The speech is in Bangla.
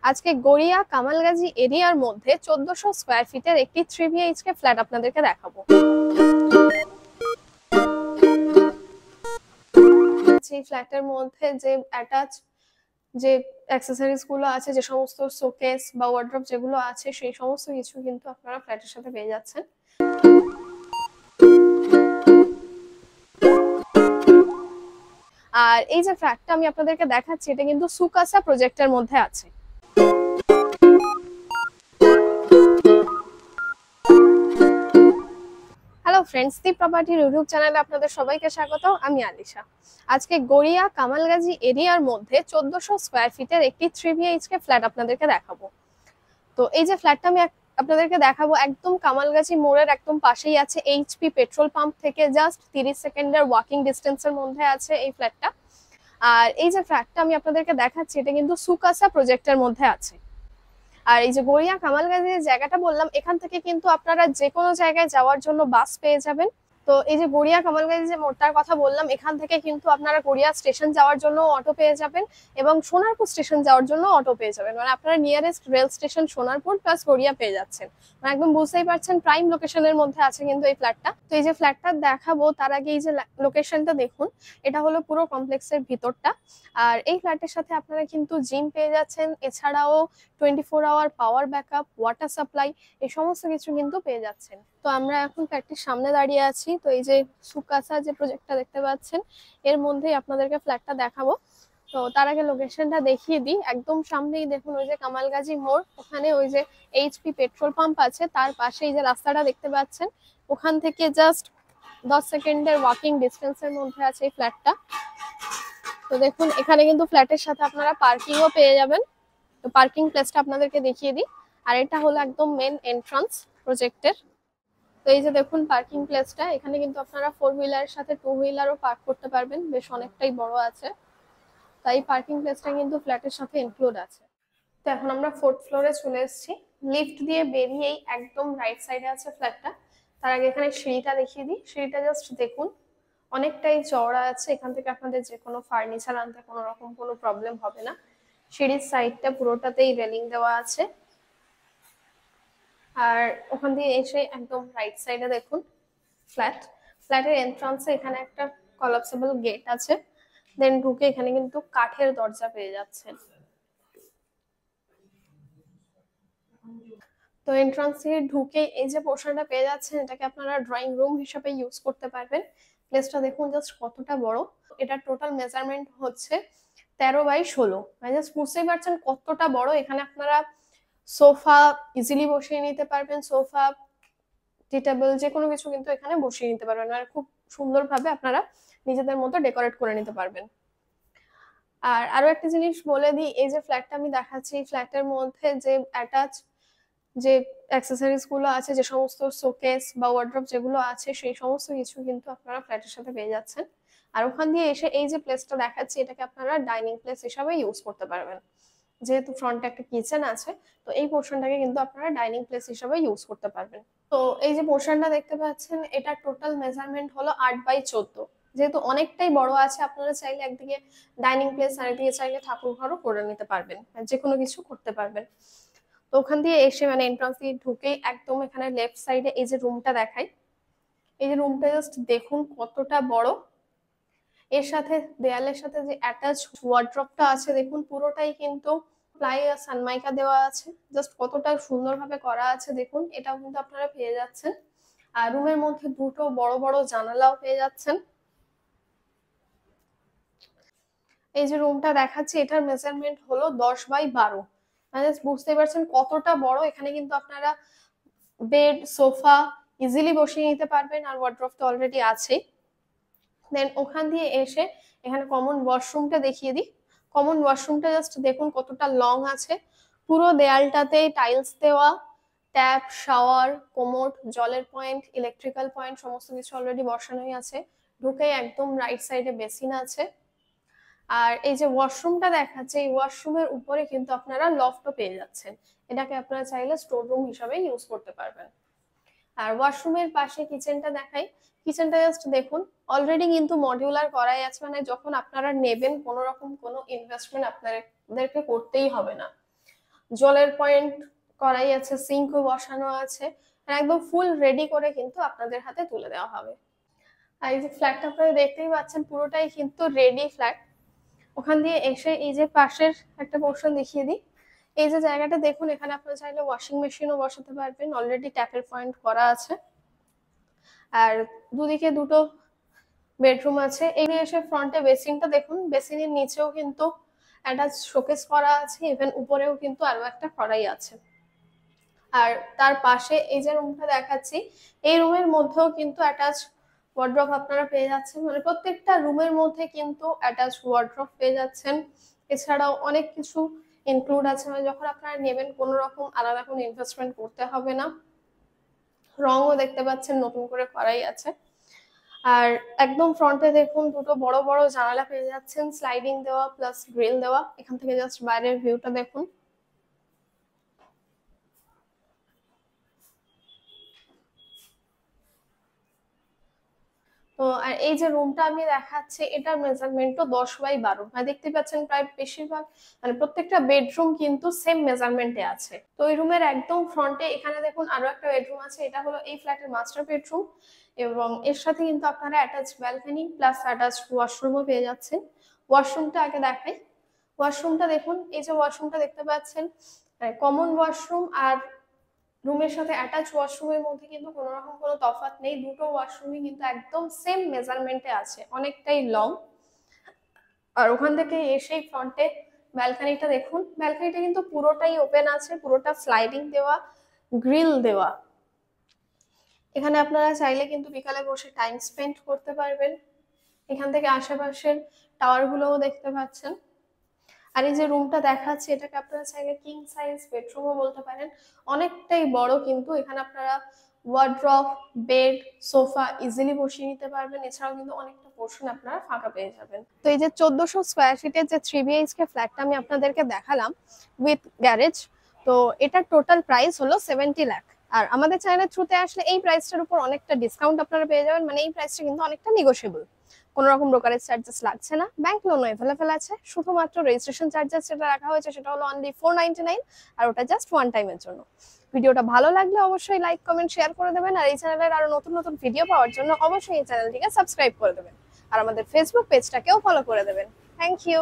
আজকে গড়িয়া কামালগাজী এরিয়ার মধ্যে 1400 স্কয়ার ফিটের একটি 3 বিএইচকে ফ্ল্যাট আপনাদেরকে দেখাবো। এই ফ্ল্যাটের মধ্যে যে অ্যাটাচ যে অ্যাক্সেসরিজ গুলো আছে, যে সমস্ত শোকেস বা ওয়ার্ড্রপ যেগুলো আছে, সেই সমস্ত কিছু কিন্তু আপনারা ফ্ল্যাটের সাথে পেয়ে যাচ্ছেন। আর এই যে ফ্ল্যাটটা আমি আপনাদেরকে দেখাচ্ছি, এটা কিন্তু সুকাসা প্রজেক্টের মধ্যে আছে। হ্যালো ফ্রেন্ডস, দীপ প্রপার্টির ইউটিউব চ্যানেলে আপনাদের সবাইকে স্বাগত। আমি আলিশা। আজকে গড়িয়া কামালগাজী এরিয়ার মধ্যে 1400 স্কয়ার ফিটের একটি 3 বিএইচকে ফ্ল্যাট আপনাদেরকে দেখাবো। তো এই যে ফ্ল্যাটটা আমি আপনাদেরকে দেখাবো, একদম কামালগাজী মোড়ের একদম পাশেই আছে। এইচপি পেট্রোল পাম্প থেকে জাস্ট 30 সেকেন্ডের ওয়াকিং ডিস্টেন্সের মধ্যে আছে এই ফ্ল্যাটটা। আর এই যে ফ্ল্যাটটা আমি আপনাদেরকে দেখাচ্ছি, এটা কিন্তু সুকাসা প্রজেক্টের মধ্যে আছে। আর এই যে গড়িয়া কামালগাজী যে জায়গাটা বললাম, এখান থেকে কিন্তু আপনারা যে কোনো জায়গায় যাওয়ার জন্য বাস পেয়ে যাবেন। তো এই যে গড়িয়া কামালগাজী যে মোড়টার কথা বললাম, এখান থেকে কিন্তু আপনারা গড়িয়া স্টেশন যাওয়ার জন্য অটো পেয়ে যাবেন এবং সোনারপুর স্টেশন যাওয়ার জন্য অটো পেয়ে যাবেন। মানে আপনারা nearest rail station Sonarpur plus Garia পেয়ে যাচ্ছেন। মানে একদম বুঝতেই পারছেন, প্রাইম লোকেশনের মধ্যে আছে কিন্তু এই ফ্ল্যাটটা। তো এই যে ফ্ল্যাটটা দেখাবো তার আগে এই যে লোকেশনটা দেখুন, এটা হলো পুরো কমপ্লেক্সের ভিতরটা। আর এই ফ্ল্যাটের সাথে আপনারা কিন্তু জিম পেয়ে যাচ্ছেন, এছাড়াও 24 our power backup, water supply, এই সমস্ত কিছু কিন্তু পেয়ে যাচ্ছেন। তো আমরা এখন ফ্ল্যাটটির সামনে দাঁড়িয়ে আছি। তো এই যে সুকাসা যে প্রজেক্টটা দেখতে পাচ্ছেন, এর মধ্যেই আপনাদেরকে ফ্ল্যাটটা দেখাবো। তো তার আগে লোকেশনটা দেখিয়ে দিই। একদম সামনেই দেখুন ওই যে কামালগাজী মোড়, ওখানে ওই যে এইচপি পেট্রোল পাম্প আছে, তার পাশে এই যে রাস্তাটা দেখতে পাচ্ছেন, ওখান থেকে জাস্ট 10 সেকেন্ডের ওয়াকিং ডিস্টেন্সের মধ্যে আছে এই ফ্ল্যাটটা। তো দেখুন এখানে কিন্তু ফ্ল্যাটের সাথে আপনারা পার্কিংও পেয়ে যাবেন। তো পার্কিং প্লেসটা আপনাদেরকে দেখিয়ে দিই। আর এটা হলো একদম মেন এন্ট্রান্স প্রজেক্টের। তো এই যে দেখুন পার্কিং প্লেসটা, এখানে কিন্তু আপনারা 4 হুইলারের সাথে 2 হুইলারও পার্ক করতে পারবেন, বেশ অনেকটাই বড় আছে। তাই পার্কিং প্লেসটা কিন্তু ফ্ল্যাটের সাথে ইনক্লুড আছে। তো এখন আমরা 4th ফ্লোরে চলে এসেছি। লিফট দিয়ে বেরিয়েই একদম রাইট সাইডে আছে ফ্ল্যাটটা। তার আগে এখানে সিঁড়িটা দেখিয়ে দিই। সিঁড়িটা জাস্ট দেখুন, অনেকটাই চওড়া আছে। এখান থেকে আপনাদের যে কোনো ফার্নিচার আনতে কোনো রকম কোনো প্রবলেম হবে না। সিঁড়ির সাইডটা পুরোটাতেই রেলিং দেওয়া আছে। আর ওখান দিয়ে এসে একদম রাইট সাইডে দেখুন ফ্ল্যাটের এন্ট্রান্সে এখানে একটা কলাপসেবল গেট আছে। দেন ঢুকে এখানে কিন্তু কাঠের দরজা পেয়ে যাচ্ছেন। তো এন্ট্রান্স থেকে ঢুকে এই যে পোর্শনটা পেয়ে যাচ্ছেন, এটাকে আপনারা ড্রয়িং রুম হিসেবে ইউজ করতে পারবেন। প্লেসটা দেখুন জাস্ট কতটা বড়। এটা টোটাল মেজারমেন্ট হচ্ছে 13x16। মানে জাস্ট বুঝতেই পারছেন কতটা বড়। এখানে আপনারা সোফা ইজিলি বসিয়ে নিতে পারবেন, সোফা, টি টেবিল, যে কোনো কিছু কিন্তু এখানে বসিয়ে নিতে পারবেন। আর খুব সুন্দরভাবে আপনারা নিজেদের মতো ডেকোরেট করে নিতে পারবেন। আর আরো একটা জিনিস বলে দিই, এই যে ফ্ল্যাটটা আমি দেখাচ্ছি, ফ্ল্যাটের মধ্যে যে অ্যাটাচ যে অ্যাক্সেসরিজ গুলো আছে, যে সমস্ত শোকেস বা ওয়ার্ড্রপ যেগুলো আছে, সেই সমস্ত কিছু কিন্তু আপনারা ফ্ল্যাটের সাথে পেয়ে যাচ্ছেন। আর ওখান দিয়ে এসে এই যে প্লেসটা দেখাচ্ছি, এটাকে আপনারা ডাইনিং প্লেস হিসাবে ইউজ করতে পারবেন। যেহেতু ফ্রন্টে একটা কিচেন আছে, তো এই পোর্শনটাকে কিন্তু আপনারা ডাইনিং প্লেস হিসাবে ইউজ করতে পারবেন। তো এই যে পোর্শনটা দেখতে পাচ্ছেন, এটা টোটাল মেজারমেন্ট হলো 8x14। যেহেতু অনেকটাই বড় আছে, আপনারা চাইলে একদিকে ডাইনিং প্লেস আর একদিকে চাইলে ঠাকুর ঘরও করে নিতে পারবেন, যে কোনো কিছু করতে পারবেন। তো ওখান দিয়ে এসে মানে এন্ট্রান্স দিয়ে ঢুকে একদম এখানে লেফট সাইডে এই যে রুমটা দেখাই, এই যে রুমটা জাস্ট দেখুন কতটা বড়। এর সাথে দেয়ালের সাথে যে অ্যাটাচ ওয়ার্ড্রপটা আছে, দেখুন পুরোটাই কিন্তু প্লাই আর সানমাইকা দেওয়া আছে। জাস্ট কতটা সুন্দরভাবে করা আছে দেখুন, এটাও কিন্তু আপনারা পেয়ে যাচ্ছেন। আর রুমের মধ্যে দুটো বড় বড় জানালাও পেয়ে যাচ্ছেন। এই যে রুমটা দেখাচ্ছি, এটার মেজারমেন্ট হলো 10x12। মানে বুঝতেই পারছেন কতটা বড়। এখানে কিন্তু আপনারা বেড, সোফা ইজিলি বসিয়ে নিতে পারবেন, আর ওয়ার্ড্রপ তো অলরেডি আছেই। দেন ওখান দিয়ে এসে এখানে কমন ওয়াশরুমটা দেখিয়ে দিই। কমন ওয়াশরুমটা জাস্ট দেখুন কতটা লং আছে। পুরো দেয়ালটাতেই টাইলস দেওয়া, ট্যাপ, শাওয়ার, কোমোড, জলের পয়েন্ট, ইলেকট্রিক্যাল পয়েন্ট সমস্ত কিছু অলরেডি বসানোই আছে। ঢুকে একদম রাইট সাইডে বেসিন আছে। আর এই যে ওয়াশরুমটা দেখাচ্ছে, এই ওয়াশরুমের উপরে কিন্তু আপনারা লফটও পেয়ে যাচ্ছেন। এটাকে আপনারা চাইলে স্টোর রুম হিসাবে ইউজ করতে পারবেন। আর ওয়াশরুমের পাশে কিচেনটা দেখাই। কিচেনটা জাস্ট দেখুন, অলরেডি কিন্তু মডিউলার করাই আছে। মানে যখন আপনারা নেবেন, কোনো রকম কোনো ইনভেস্টমেন্ট আপনাদেরকে করতেই হবে না। জলের পয়েন্ট করাই আছে, সিঙ্কও বসানো আছে, আর একদম ফুল রেডি করে কিন্তু আপনাদের হাতে তুলে দেওয়া হবে। আর এই যে ফ্ল্যাটটা আপনারা দেখতেই পাচ্ছেন পুরোটাই কিন্তু রেডি ফ্ল্যাট। ওখান দিয়ে এসে এই যে পাশের একটা পোর্শন দেখিয়ে দিই, এই যে জায়গাটা দেখুন, এখানে আপনারা চাইলে ওয়াশিং মেশিনও বসাতে পারবেন, অলরেডি ট্যাপের পয়েন্ট করা আছে। আর দুদিকে দুটো বেডরুম আছে। এই এসে ফ্রন্টে বেসিনটা দেখুন, বেসিনের নিচেও কিন্তু অ্যাটাচ শোকেস করা আছে, ইভেন উপরেও কিন্তু আরো একটা করাই আছে। আর তার পাশে এই যে রুমটা দেখাচ্ছি, এই রুমের মধ্যেও কিন্তু অ্যাটাচ ওয়ার্ড্রপ আপনারা পেয়ে যাচ্ছেন, মানে প্রত্যেকটা রুমের মধ্যে কিন্তু অ্যাটাচ ওয়ার্ড্রপ পেয়ে যাচ্ছেন। এছাড়াও অনেক কিছু ইনক্লুড আছে, মানে যখন আপনারা নেবেন কোনো রকম আলাদা কোনো ইনভেস্টমেন্ট করতে হবে না। রঙও দেখতে পাচ্ছেন নতুন করে করাই আছে। আর একদম ফ্রন্টে দেখুন দুটো বড় বড় জানালা পেয়ে যাচ্ছেন, স্লাইডিং দেওয়া প্লাস গ্রিল দেওয়া। এখান থেকে জাস্ট বাইরের ভিউটা দেখুন। তো আর এই যে রুমটা আমি দেখাচ্ছি, এটার মেজারমেন্টও 10x12, মানে দেখতে পাচ্ছেন প্রায় বেশিরভাগ মানে প্রত্যেকটা বেডরুম কিন্তু সেম মেজারমেন্টে আছে। তো এই রুমের একদম ফ্রন্টে এখানে দেখুন আরো একটা বেডরুম আছে, এটা হলো এই ফ্ল্যাটের মাস্টার বেডরুম, এবং এর সাথে কিন্তু আপনারা অ্যাটাচ ব্যালকনি প্লাস অ্যাটাচ ওয়াশরুমও পেয়ে যাচ্ছেন। ওয়াশরুমটা আগে দেখাই। ওয়াশরুমটা দেখুন, এই যে ওয়াশরুমটা দেখতে পাচ্ছেন, কমন ওয়াশরুম আর রুমের সাথে অ্যাটাচ ওয়াশরুমের মধ্যে কিন্তু কোনো রকম কোনো তফাৎ নেই, দুটো ওয়াশরুমই কিন্তু একদম সেম মেজারমেন্টে আছে, অনেকটাই লং। আর ওখান থেকে এসেই ফ্রন্টে ব্যালকনিটা দেখুন, ব্যালকনিটা কিন্তু পুরোটাই ওপেন আছে, পুরোটা স্লাইডিং দেওয়া, গ্রিল দেওয়া। এখানে আপনারা চাইলে কিন্তু বিকালে বসে টাইম স্পেন্ড করতে পারবেন। এখান থেকে আশেপাশের টাওয়ার গুলোও দেখতে পাচ্ছেন। আর এই যে রুমটা দেখাচ্ছে, এটাকে আপনারা চাইলে কিং সাইজ বেডরুমও বলতে পারেন, অনেকটাই বড় কিন্তু। এখানে আপনারা ওয়ার্ড্রপ, বেড, সোফা ইজিলি বসিয়ে নিতে পারবেন। এছাড়াও কিন্তু অনেকটা পোর্শন আপনারা ফাঁকা পেয়ে যাবেন। তো এই যে 1400 স্কোয়ার ফিটের যে 3 BHK ফ্ল্যাটটা আমি আপনাদেরকে দেখালাম উইথ গ্যারেজ, তো এটার টোটাল প্রাইস হলো 70 লাখ। আর আমাদের চ্যানেলের থ্রুতে আসলে এই প্রাইসটার উপর অনেকটা ডিসকাউন্ট আপনারা পেয়ে যাবেন, মানে এই প্রাইসটা কিন্তু অনেকটা নেগোশিয়েবল। কোনো রকম ব্রোকারেজ চার্জেস লাগছে না, ব্যাংক লোনও অ্যাভেলেবেল আছে। শুধুমাত্র রেজিস্ট্রেশন চার্জেস যেটা রাখা হয়েছে সেটা হলো অনলি 499, আর ওটা জাস্ট ওয়ান টাইমের জন্য। ভিডিওটা ভালো লাগলে অবশ্যই লাইক, কমেন্ট, শেয়ার করে দেবেন। আর এই চ্যানেলের আরো নতুন নতুন ভিডিও পাওয়ার জন্য অবশ্যই এই চ্যানেলটিকে সাবস্ক্রাইব করে দেবেন, আর আমাদের ফেসবুক পেজটাকেও ফলো করে দেবেন। Thank you.